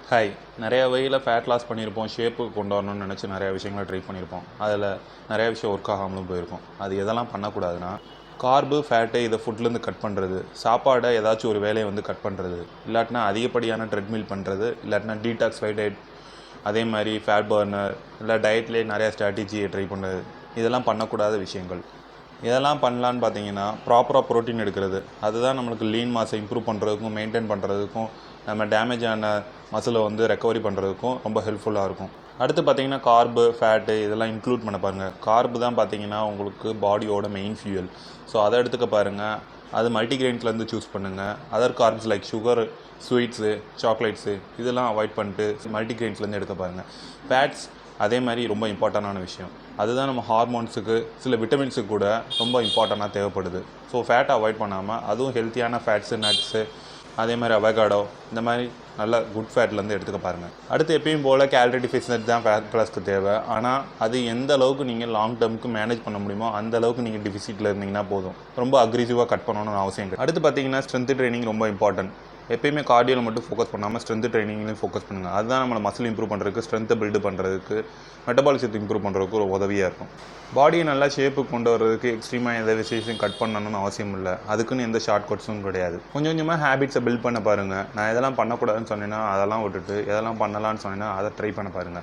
Hi. நிறைய வகையில் fat loss பண்ணியிருப்போம், ஷேப்பு கொண்டு வரணும்னு நினச்சி நிறையா விஷயங்களை ட்ரை பண்ணியிருப்போம். அதில் நிறையா விஷயம் ஒர்க் ஆகாமலும் போயிருக்கும். அது எதெல்லாம் பண்ணக்கூடாதுன்னா, கார்பு, ஃபேட்டு இதை ஃபுட்லேருந்து கட் பண்ணுறது, சாப்பாடை ஏதாச்சும் ஒரு வேலையை வந்து கட் பண்ணுறது, இல்லாட்டினா அதிகப்படியான ட்ரெட்மில் பண்ணுறது, இல்லாட்டினா டீடாக்ஸிஃபை டயட், அதே மாதிரி ஃபேட் பர்னர், இல்லை டயட்லேயே நிறையா ஸ்ட்ராட்டஜியை ட்ரை பண்ணுறது, இதெல்லாம் பண்ணக்கூடாத விஷயங்கள். இதெல்லாம் பண்ணலான்னு பார்த்தீங்கன்னா, ப்ராப்பராக ப்ரோட்டீன் எடுக்கிறது. அதுதான் நம்மளுக்கு லீன் மாஸை இம்ப்ரூவ் பண்ணுறதுக்கும், மெயின்டைன் பண்ணுறதுக்கும், நம்ம டேமேஜ் ஆன மசிலை வந்து ரெக்கவரி பண்ணுறதுக்கும் ரொம்ப ஹெல்ப்ஃபுல்லாக இருக்கும். அடுத்து பார்த்தீங்கன்னா, கார்பு, ஃபேட்டு இதெல்லாம் இன்க்ளூட் பண்ண பாருங்கள். கார்பு தான் பார்த்தீங்கன்னா உங்களுக்கு பாடியோட மெயின் ஃபியூயல். ஸோ அதை எடுத்துக்க பாருங்கள். அது மல்டிகிரெயின்ஸ்லேருந்து சூஸ் பண்ணுங்கள். Other corps like sugar, sweets, chocolates இதெல்லாம் அவாய்ட் பண்ணிட்டு மல்டிகிரெயின்ஸ்லேருந்து எடுக்க பாருங்கள். ஃபேட்ஸ் அதே மாதிரி ரொம்ப இம்பார்ட்டண்டான விஷயம். அதுதான் நம்ம ஹார்மோன்ஸுக்கு, சில விட்டமின்ஸுக்கு கூட ரொம்ப இம்பார்ட்டண்ட்டாக தேவைப்படுது. ஸோ ஃபேட்டை அவாய்ட் பண்ணாமல் அதுவும் ஹெல்த்தியான ஃபேட்ஸு, நட்ஸு, அதே மாதிரி அவகாடோ இந்த மாதிரி நல்ல குட் ஃபேட்லேருந்து எடுத்துக்க பாருங்கள். அடுத்து எப்பயும் போல் கேலரி டிஃபிஷியன்ட் தான் ஃபேட் லாஸ்க்கு தேவை. ஆனால் அது எந்த அளவுக்கு நீங்கள் லாங் டேர்முக்கு மேனேஜ் பண்ண முடியுமோ அந்த அளவுக்கு நீங்கள் டிஃபிசிட்டில் இருந்தீங்கன்னா போதும். ரொம்ப அக்ரெசிவாக கட் பண்ணணும்னு அவசியம் இல்லை. அடுத்து பார்த்தீங்கன்னா, ஸ்ட்ரென்த் ட்ரைனிங் ரொம்ப இம்பார்ட்டன்ட். எப்பயுமே கார்டியோவில் மட்டும் ஃபோக்கஸ் பண்ணாமல் ஸ்ட்ரென்த் ட்ரைனிங்லையும் ஃபோக்கஸ் பண்ணுங்கள். அதுதான் நம்மளை மசில் இம்ப்ரூவ் பண்ணுறதுக்கு, ஸ்ட்ரென்த்தை பில்டு பண்ணுறதுக்கு, மெட்டபாலிசத்தை இம்ப்ரூவ் பண்ணுறதுக்கு ஒரு உதவியாக இருக்கும். பாடியை நல்லா ஷேப்பு கொண்டு வர்றதுக்கு எக்ஸ்ட்ரீமாக எந்த விஷயம் கட் பண்ணணும்னு அவசியம் இல்லை. அதுக்குன்னு எந்த ஷார்ட் கட்ஸும் கிடையாது. கொஞ்சம் கொஞ்சமாக ஹேபிட்ஸை பில்ட் பண்ண பாருங்கள். நான் எதெல்லாம் பண்ணக்கூடாதுன்னு சொன்னேன்னா அதெல்லாம் விட்டுட்டு, எதெல்லாம் பண்ணலான்னு சொன்னேன்னா அதை ட்ரை பண்ண பாருங்கள்.